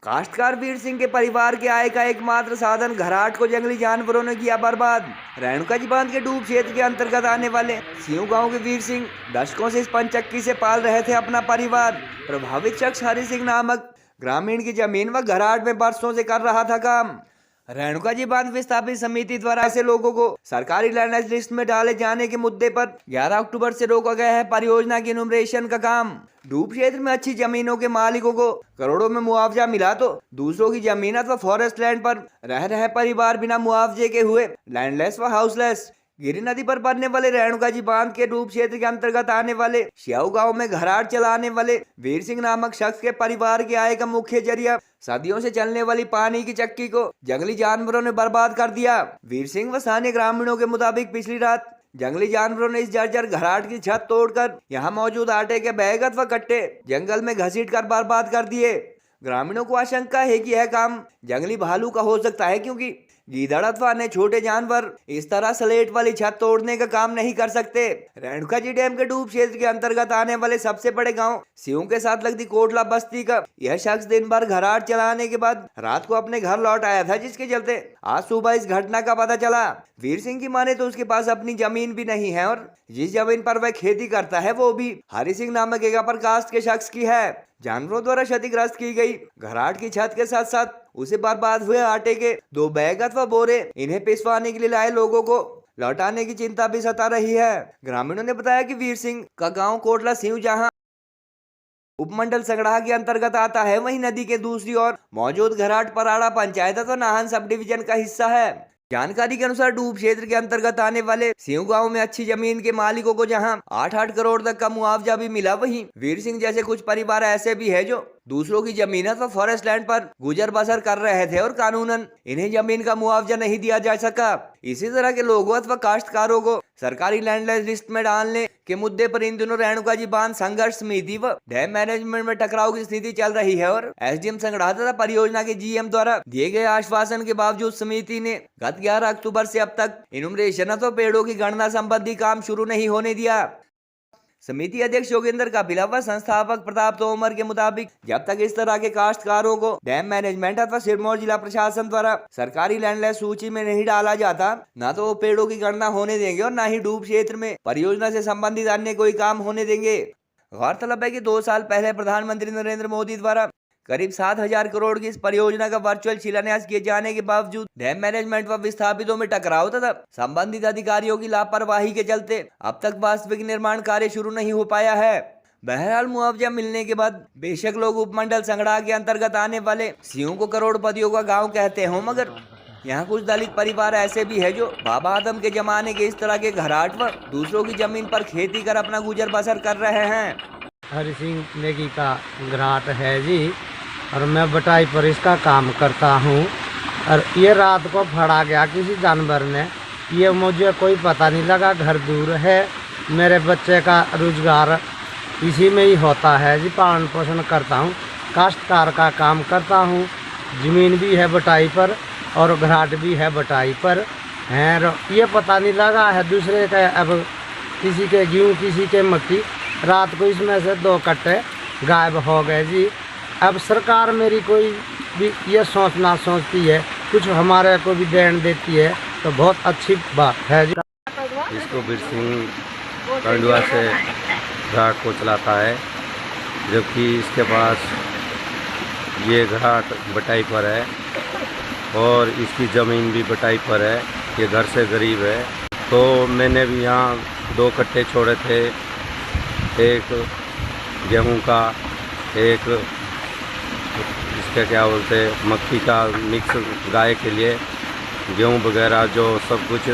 काश्तकार वीर सिंह के परिवार के आय का एकमात्र साधन घराट को जंगली जानवरों ने किया बर्बाद। रेणुका जी बांध के डूब क्षेत्र के अंतर्गत आने वाले सिंह गांव के वीर सिंह दशकों से इस पंचक्की से पाल रहे थे अपना परिवार। प्रभावित शख्स हरि सिंह नामक ग्रामीण की जमीन व घराट में बरसों से कर रहा था काम। रेणुका जी बांध विस्थापित समिति द्वारा ऐसे लोगों को सरकारी लैंड लिस्ट में डाले जाने के मुद्दे पर 11 अक्टूबर से रोका गया है परियोजना की इनुमरेशन का काम। डूब क्षेत्र में अच्छी जमीनों के मालिकों को करोड़ों में मुआवजा मिला तो दूसरों की जमीन अथवा फॉरेस्ट लैंड पर रह रहे परिवार बिना मुआवजे के हुए लैंडलेस व हाउसलेस। गिरी नदी पर बनने वाले रेणुका जी बांध के डूब क्षेत्र के अंतर्गत आने वाले श्याऊ गांव में घराट चलाने वाले वीर सिंह नामक शख्स के परिवार के आय का मुख्य जरिया सदियों से चलने वाली पानी की चक्की को जंगली जानवरों ने बर्बाद कर दिया। वीर सिंह व स्थानीय ग्रामीणों के मुताबिक पिछली रात जंगली जानवरों ने इस जर्जर घराट की छत तोड़कर यहाँ मौजूद आटे के बैग अथवा कट्टे जंगल में घसीट कर बर्बाद कर दिए। ग्रामीणों को आशंका है कि यह काम जंगली भालू का हो सकता है, क्योंकि गीदड़ अथवा अन्य छोटे जानवर इस तरह स्लेट वाली छत तोड़ने का काम नहीं कर सकते। रेणुका जी डैम के डूब क्षेत्र के अंतर्गत आने वाले सबसे बड़े गांव सियों के साथ लगती कोटला बस्ती का यह शख्स दिन भर घराट चलाने के बाद रात को अपने घर लौट आया था, जिसके चलते आज सुबह इस घटना का पता चला। वीर सिंह की माने तो उसके पास अपनी जमीन भी नहीं है और जिस जमीन पर वह खेती करता है वो भी हरि सिंह नामक एक अपर कास्ट के शख्स की है। जानवरों द्वारा क्षतिग्रस्त की गई घराट की छत के साथ साथ उसे बर्बाद हुए आटे के 2 बैग अथवा बोरे इन्हें पिसवाने के लिए लाए लोगों को लौटाने की चिंता भी सता रही है। ग्रामीणों ने बताया कि वीर सिंह का गांव कोटला सिंह जहां उपमंडल संगड़ाह के अंतर्गत आता है, वहीं नदी के दूसरी ओर मौजूद घराट पराड़ा पंचायत अथवा नाहन सब डिवीजन का हिस्सा है। जानकारी के अनुसार डूब क्षेत्र के अंतर्गत आने वाले सिंह गांव में अच्छी जमीन के मालिकों को जहां 8-8 करोड़ तक का मुआवजा भी मिला, वहीं वीर सिंह जैसे कुछ परिवार ऐसे भी है जो दूसरों की जमीन अथवा फॉरेस्ट लैंड पर गुजर बसर कर रहे थे और कानूनन इन्हें जमीन का मुआवजा नहीं दिया जा सका। इसी तरह के लोगों अथवा काश्तकारों को सरकारी लैंड लिस्ट में डालने के मुद्दे पर इन दिनों रेणुका जी बांध संघर्ष समिति व डैम मैनेजमेंट में टकराव की स्थिति चल रही है और एसडीएम संगड़ाह तथा परियोजना के जीएम द्वारा दिए गए आश्वासन के बावजूद समिति ने गत 11 अक्टूबर से अब तक इनुमरेशन अथवा पेड़ों की गणना संबंधी काम शुरू नहीं होने दिया। समिति अध्यक्ष योगेंद्र कापिला व संस्थापक प्रताप तोमर के मुताबिक जब तक इस तरह के काश्तकारों को डैम मैनेजमेंट अथवा सिरमौर जिला प्रशासन द्वारा सरकारी लैंडलेस सूची में नहीं डाला जाता, न तो वो पेड़ों की गणना होने देंगे और न ही डूब क्षेत्र में परियोजना से संबंधित अन्य कोई काम होने देंगे। गौरतलब है कि 2 साल पहले प्रधानमंत्री नरेंद्र मोदी द्वारा करीब 7,000 करोड़ की इस परियोजना का वर्चुअल शिलान्यास किए जाने के बावजूद डैम मैनेजमेंट व विस्थापितों में टकराव तथा संबंधित अधिकारियों की लापरवाही के चलते अब तक वास्तविक निर्माण कार्य शुरू नहीं हो पाया है। बहरहाल मुआवजा मिलने के बाद बेशक लोग उपमंडल संगड़ाह के अंतर्गत आने वाले सियों को करोड़पतियों का गाँव कहते हो, मगर यहाँ कुछ दलित परिवार ऐसे भी है जो बाबा आदम के जमाने के इस तरह के घराट व दूसरों की जमीन पर खेती कर अपना गुजर बसर कर रहे हैं। हरि सिंह नेगी का घराट है जी, और मैं बटाई पर इसका काम करता हूँ। और ये रात को फड़ा गया किसी जानवर ने, ये मुझे कोई पता नहीं लगा। घर दूर है, मेरे बच्चे का रोजगार इसी में ही होता है जी, पालन पोषण करता हूँ, काश्तकार का काम करता हूँ। ज़मीन भी है बटाई पर और घराट भी है बटाई पर है। ये पता नहीं लगा है दूसरे के, अब किसी के गेहूँ किसी के मक्की, रात को इसमें से 2 कट्टे गायब हो गए जी। अब सरकार मेरी कोई भी ये सोचना सोचती है, कुछ हमारे को भी देन देती है तो बहुत अच्छी बात है जी। इसको वीर सिंह कंडुआ से घाट को चलाता है, जबकि इसके पास ये घाट बटाई पर है और इसकी ज़मीन भी बटाई पर है। ये घर से गरीब है, तो मैंने भी यहाँ 2 कट्टे छोड़े थे, एक गेहूं का, एक इसका क्या बोलते मक्की का मिक्स गाय के लिए, गेहूं वगैरह जो सब कुछ